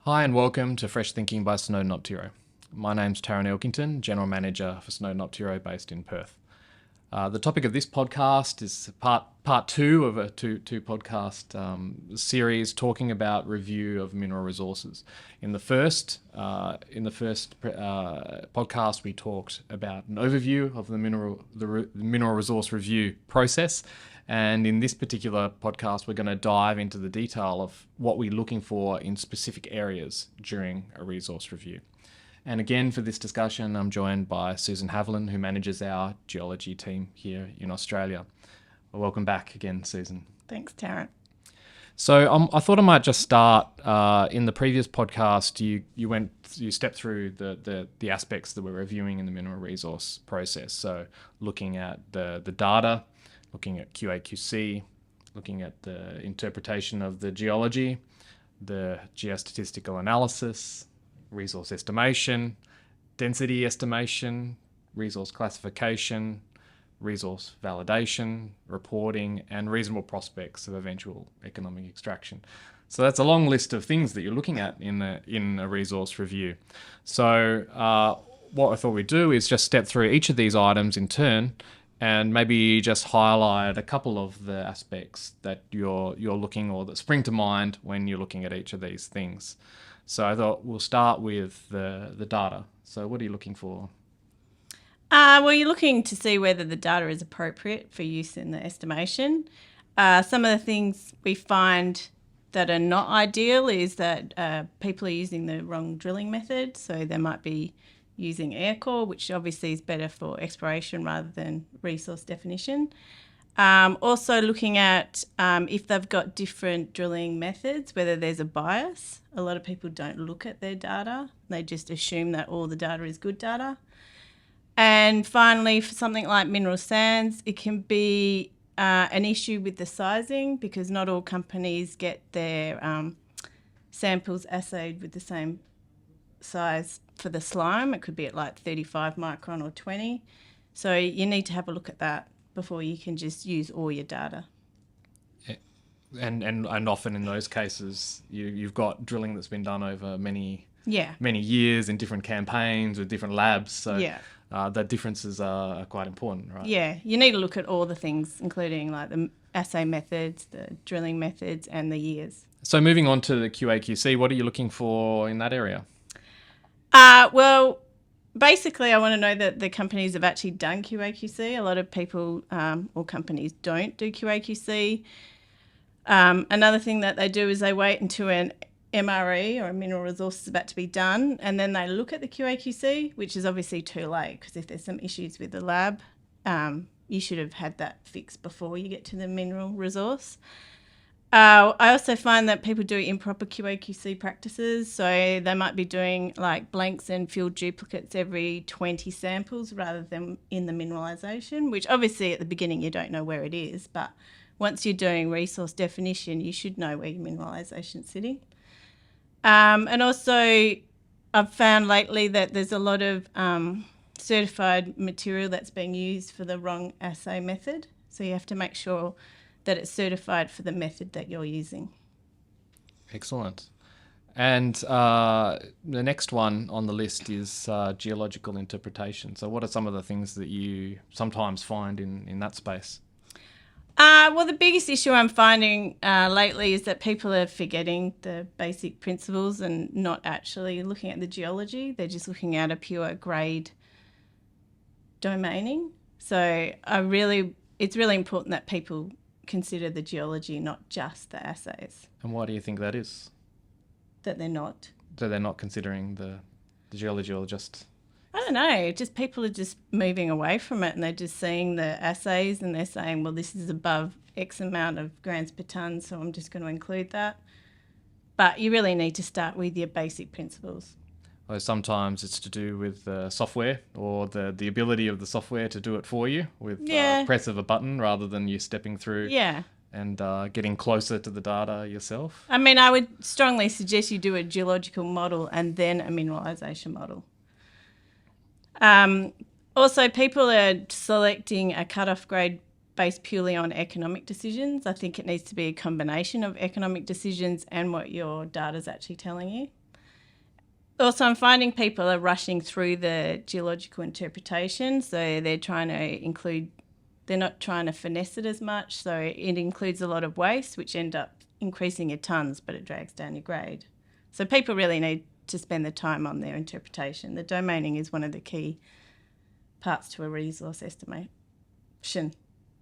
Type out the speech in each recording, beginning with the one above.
Hi and welcome to Fresh Thinking by Snowden Optiro. My name's Tarrant Elkington, General Manager for Snowden Optiro based in Perth. The topic of this podcast is part two of a two podcast series talking about review of mineral resources. In the first podcast, we talked about an overview of the mineral resource review process, and in this particular podcast, we're going to dive into the detail of what we're looking for in specific areas during a resource review. And again, for this discussion, I'm joined by Susan Havlin, who manages our geology team here in Australia. Well, welcome back again, Susan. Thanks, Tarrant. So I thought I might just start. In the previous podcast, you stepped through the aspects that we're reviewing in the mineral resource process. So looking at the data, looking at QAQC, looking at the interpretation of the geology, the geostatistical analysis, resource estimation, density estimation, resource classification, resource validation, reporting, and reasonable prospects of eventual economic extraction. So that's a long list of things that you're looking at in a resource review. So what I thought we'd do is just step through each of these items in turn and maybe just highlight a couple of the aspects that you're looking or that spring to mind when you're looking at each of these things. So I thought we'll start with the data. So what are you looking for? Well, you're looking to see whether the data is appropriate for use in the estimation. Some of the things we find that are not ideal is that people are using the wrong drilling method. So they might be using air core, which obviously is better for exploration rather than resource definition. Also looking at if they've got different drilling methods, whether there's a bias. A lot of people don't look at their data. They just assume that all the data is good data. And finally, for something like mineral sands, it can be an issue with the sizing because not all companies get their samples assayed with the same size for the slime. It could be at like 35 micron or 20. So you need to have a look at that before you can just use all your data. And often in those cases, you've got drilling that's been done over many years in different campaigns with different labs. So the differences are quite important, right? Yeah, you need to look at all the things, including like the assay methods, the drilling methods, and the years. So moving on to the QAQC, what are you looking for in that area? Well, basically, I want to know that the companies have actually done QAQC. A lot of people or companies don't do QAQC. Another thing that they do is they wait until an MRE or a mineral resource is about to be done, and then they look at the QAQC, which is obviously too late because if there's some issues with the lab, you should have had that fixed before you get to the mineral resource. I also find that people do improper QAQC practices, so they might be doing like blanks and filled duplicates every 20 samples rather than in the mineralisation, which obviously at the beginning you don't know where it is, but once you're doing resource definition, you should know where your mineralisation is sitting. And also I've found lately that there's a lot of certified material that's being used for the wrong assay method, so you have to make sure that it's certified for the method that you're using. Excellent. And the next one on the list is geological interpretation. So what are some of the things that you sometimes find in that space? Well, the biggest issue I'm finding lately is that people are forgetting the basic principles and not actually looking at the geology. They're just looking at a pure grade domaining. So it's really important that people consider the geology, not just the assays. And why do you think that is? That they're not. So they're not considering the geology, or just... I don't know, just people are just moving away from it and they're just seeing the assays and they're saying, well, this is above X amount of grams per tonne, so I'm just going to include that. But you really need to start with your basic principles. Well, sometimes it's to do with software or the ability of the software to do it for you with press of a button rather than you stepping through and getting closer to the data yourself. I mean, I would strongly suggest you do a geological model and then a mineralisation model. Also, people are selecting a cut-off grade based purely on economic decisions. I think it needs to be a combination of economic decisions and what your data's actually telling you. also I'm finding people are rushing through the geological interpretation, so they're trying to include, they're not trying to finesse it as much, so it includes a lot of waste, which end up increasing your tonnes, but it drags down your grade. So people really need to spend the time on their interpretation. The domaining is one of the key parts to a resource estimation.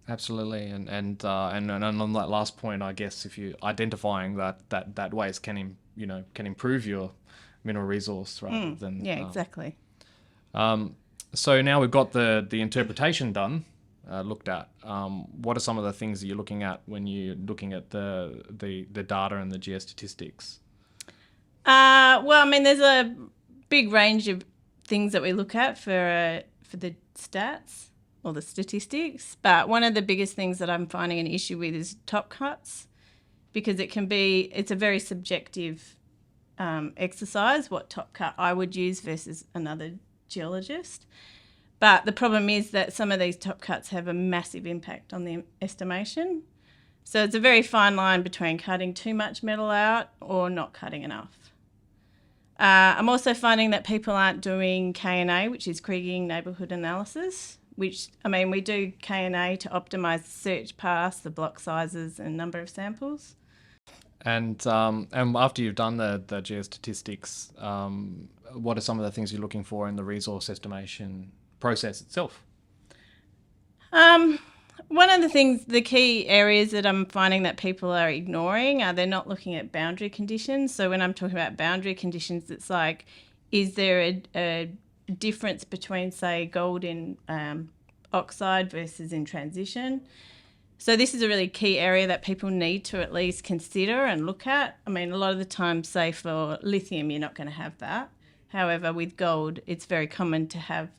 Absolutely, and on that last point, I guess if you identifying that waste can improve your mineral resource rather than exactly. So now we've got the interpretation done, looked at. What are some of the things that you're looking at when you're looking at the data and the geostatistics? Well, I mean, there's a big range of things that we look at for the stats or the statistics, but one of the biggest things that I'm finding an issue with is top cuts, because it's a very subjective exercise what top cut I would use versus another geologist. But the problem is that some of these top cuts have a massive impact on the estimation. So it's a very fine line between cutting too much metal out or not cutting enough. I'm also finding that people aren't doing K&A, which is kriging neighbourhood analysis, which, I mean, we do K&A to optimise the search paths, the block sizes and number of samples. And after you've done the geostatistics, what are some of the things you're looking for in the resource estimation process itself? One of the key areas that I'm finding that people are ignoring are they're not looking at boundary conditions. So when I'm talking about boundary conditions, it's like, is there a difference between, say, gold in oxide versus in transition? So this is a really key area that people need to at least consider and look at. I mean, a lot of the time, say for lithium, you're not going to have that. However, with gold, it's very common to have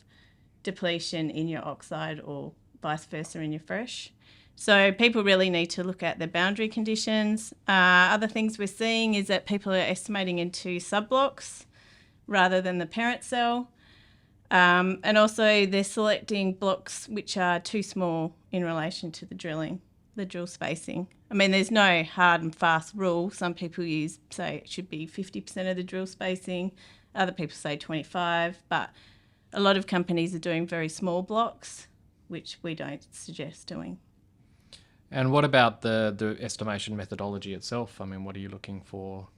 depletion in your oxide or vice versa in your fresh. So people really need to look at the boundary conditions. Other things we're seeing is that people are estimating into subblocks rather than the parent cell. And also they're selecting blocks which are too small in relation to the drill spacing. I mean, there's no hard and fast rule. Some people say it should be 50% of the drill spacing. Other people say 25, but a lot of companies are doing very small blocks, which we don't suggest doing. And what about the estimation methodology itself? I mean, what are you looking for?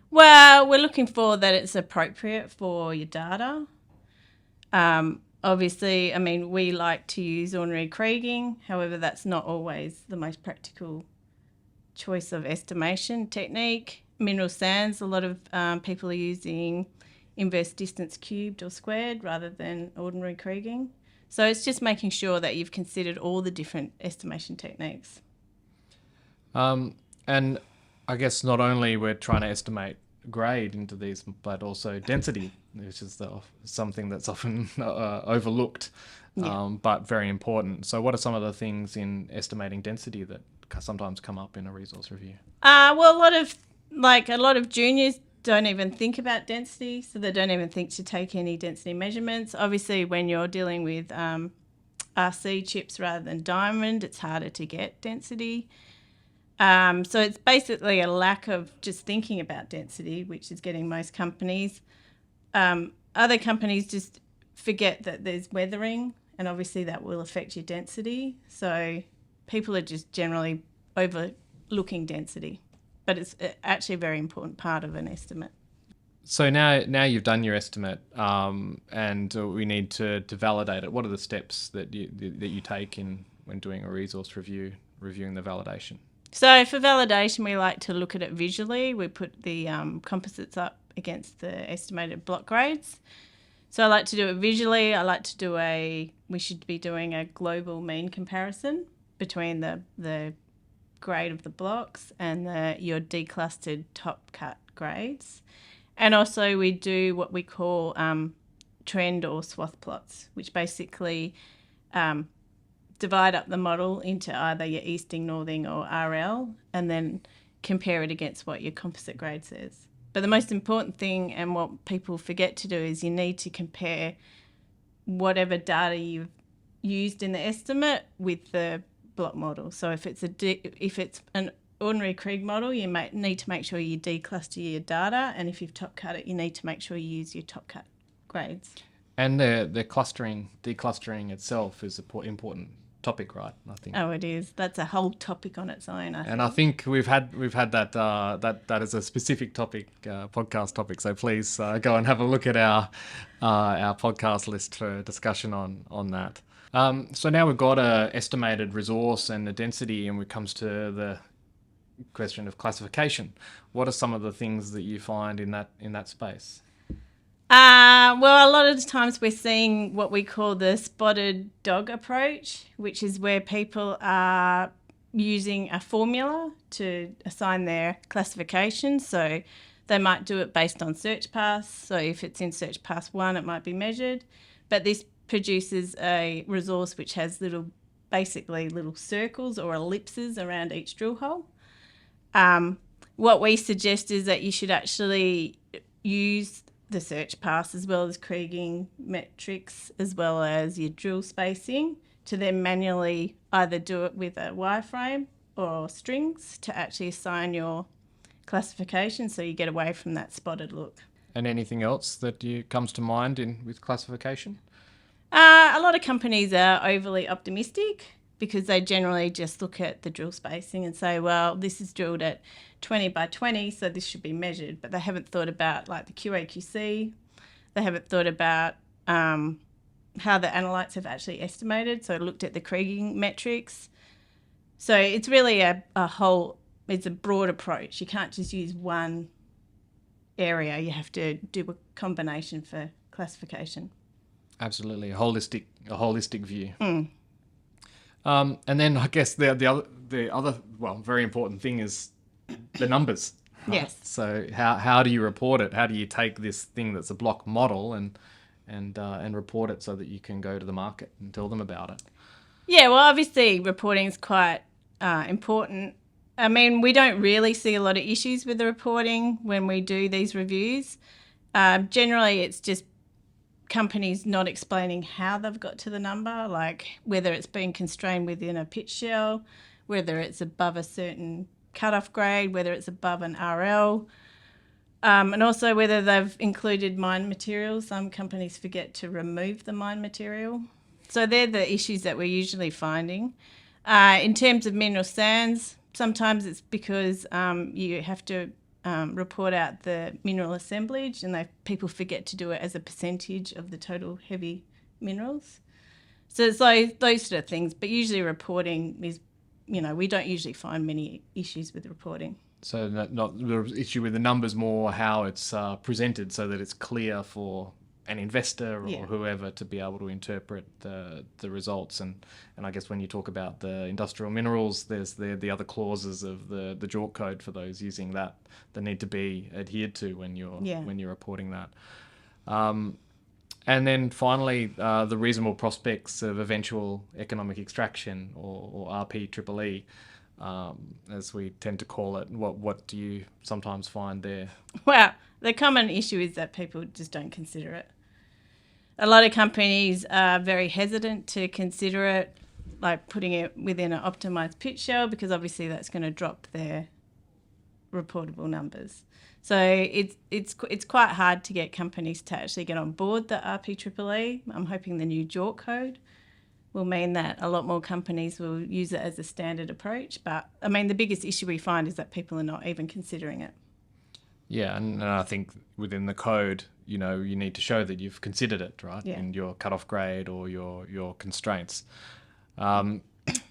Well, we're looking for that it's appropriate for your data. Obviously, I mean, we like to use ordinary kriging. However, that's not always the most practical choice of estimation technique. Mineral sands, a lot of people are using inverse distance cubed or squared rather than ordinary kriging. So it's just making sure that you've considered all the different estimation techniques. And I guess not only we're trying to estimate grade into these, but also density, which is something that's often overlooked, but very important. So what are some of the things in estimating density that sometimes come up in a resource review? Well, a lot of juniors don't even think about density, so they don't even think to take any density measurements. Obviously, when you're dealing with RC chips rather than diamond, it's harder to get density. So it's basically a lack of just thinking about density, which is getting most companies. Other companies just forget that there's weathering, and obviously that will affect your density. So people are just generally overlooking density. But it's actually a very important part of an estimate. So now you've done your estimate, and we need to validate it. What are the steps that you take when doing a resource review, reviewing the validation? So for validation, we like to look at it visually. We put the composites up against the estimated block grades. So I like to do it visually. I like to we should be doing a global mean comparison between the grade of the blocks and your declustered top cut grades. And also we do what we call trend or swath plots, which basically divide up the model into either your easting, northing or RL, and then compare it against what your composite grade says. But the most important thing, and what people forget to do, is you need to compare whatever data you've used in the estimate with the block model. So if it's an ordinary Krieg model, you need to make sure you decluster your data, and if you've top cut it, you need to make sure you use your top cut grades. And the declustering itself is an important topic, right? I think. Oh, it is. That's a whole topic on its own. I think we've had that is a specific topic, podcast topic. So please go and have a look at our podcast list for discussion on that. So now we've got a estimated resource and the density, and it comes to the question of classification. What are some of the things that you find in that space? Well, a lot of the times we're seeing what we call the spotted dog approach, which is where people are using a formula to assign their classification. So they might do it based on search paths. So if it's in search path 1, it might be measured. But this produces a resource which has basically little circles or ellipses around each drill hole. What we suggest is that you should actually use the search paths as well as Krieging metrics as well as your drill spacing to then manually either do it with a wireframe or strings to actually assign your classification so you get away from that spotted look. And anything else that comes to mind with classification? A lot of companies are overly optimistic because they generally just look at the drill spacing and say, well, this is drilled at 20 by 20, so this should be measured. But they haven't thought about like the QAQC. They haven't thought about how the analytes have actually estimated. So looked at the Krieging metrics. So it's really it's a broad approach. You can't just use one area. You have to do a combination for classification. Absolutely, a holistic view. And then I guess the other very important thing is the numbers. Right? Yes. So how do you report it? How do you take this thing that's a block model and report it so that you can go to the market and tell them about it? Yeah, well, obviously reporting is quite important. I mean, we don't really see a lot of issues with the reporting when we do these reviews. Generally, it's just companies not explaining how they've got to the number, like whether it's been constrained within a pit shell, whether it's above a certain cutoff grade, whether it's above an RL, and also whether they've included mine material. Some companies forget to remove the mine material. So they're the issues that we're usually finding. In terms of mineral sands, sometimes it's because you have to report out the mineral assemblage and people forget to do it as a percentage of the total heavy minerals. So it's like those sort of things, but usually reporting is, we don't usually find many issues with reporting. So not the issue with the numbers, more how it's presented so that it's clear for an investor or whoever to be able to interpret the results. And I guess when you talk about the industrial minerals, there's the other clauses of the JORC code for those using that need to be adhered to when you're reporting that. And then finally, the reasonable prospects of eventual economic extraction or RPEEE, as we tend to call it. What do you sometimes find there? Well, the common issue is that people just don't consider it. A lot of companies are very hesitant to consider it, like putting it within an optimised pit shell, because obviously that's going to drop their reportable numbers. So it's quite hard to get companies to actually get on board the RPEEE. I'm hoping the new JORC code will mean that a lot more companies will use it as a standard approach. But, I mean, the biggest issue we find is that people are not even considering it. Yeah, and I think within the code, you need to show that you've considered it, right? Yeah. In your cutoff grade or your constraints.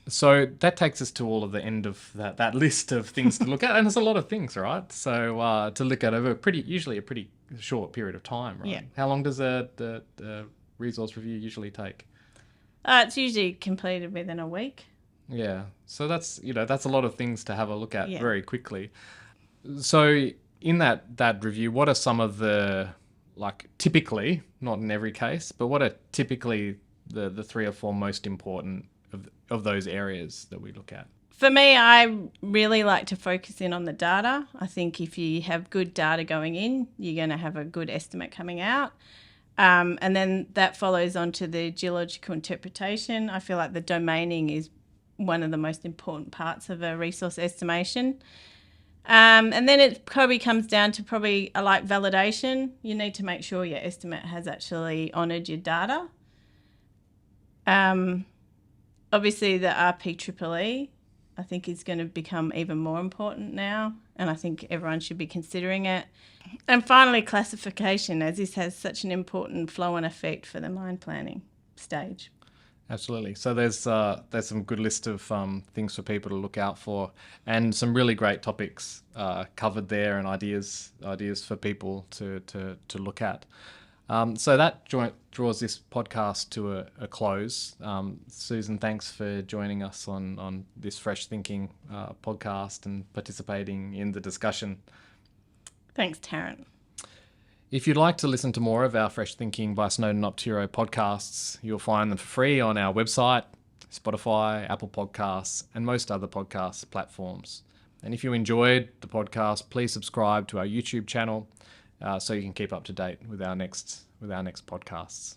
So that takes us to all of the end of that list of things to look at, and there's a lot of things, right? So to look at over usually a pretty short period of time, right? Yeah. How long does the resource review usually take? It's usually completed within a week. Yeah, so that's a lot of things to have a look at very quickly. So in that review, what are some of the, like, typically, not in every case, but what are typically the 3 or 4 most important of those areas that we look at? For me, I really like to focus in on the data. I think if you have good data going in, you're going to have a good estimate coming out. And then that follows on to the geological interpretation. I feel like the domaining is one of the most important parts of a resource estimation. And then it probably comes down to like validation. You need to make sure your estimate has actually honoured your data. Obviously, the RPEEE, I think, is going to become even more important now, and I think everyone should be considering it. And finally, classification, as this has such an important flow-on effect for the mine planning stage. Absolutely. So there's some good list of things for people to look out for, and some really great topics covered there, and ideas for people to look at. So that draws this podcast to a close. Susan, thanks for joining us on this Fresh Thinking podcast and participating in the discussion. Thanks, Tarrant. If you'd like to listen to more of our Fresh Thinking by Snowden Optiro podcasts, you'll find them for free on our website, Spotify, Apple Podcasts, and most other podcast platforms. And if you enjoyed the podcast, please subscribe to our YouTube channel so you can keep up to date with our next podcasts.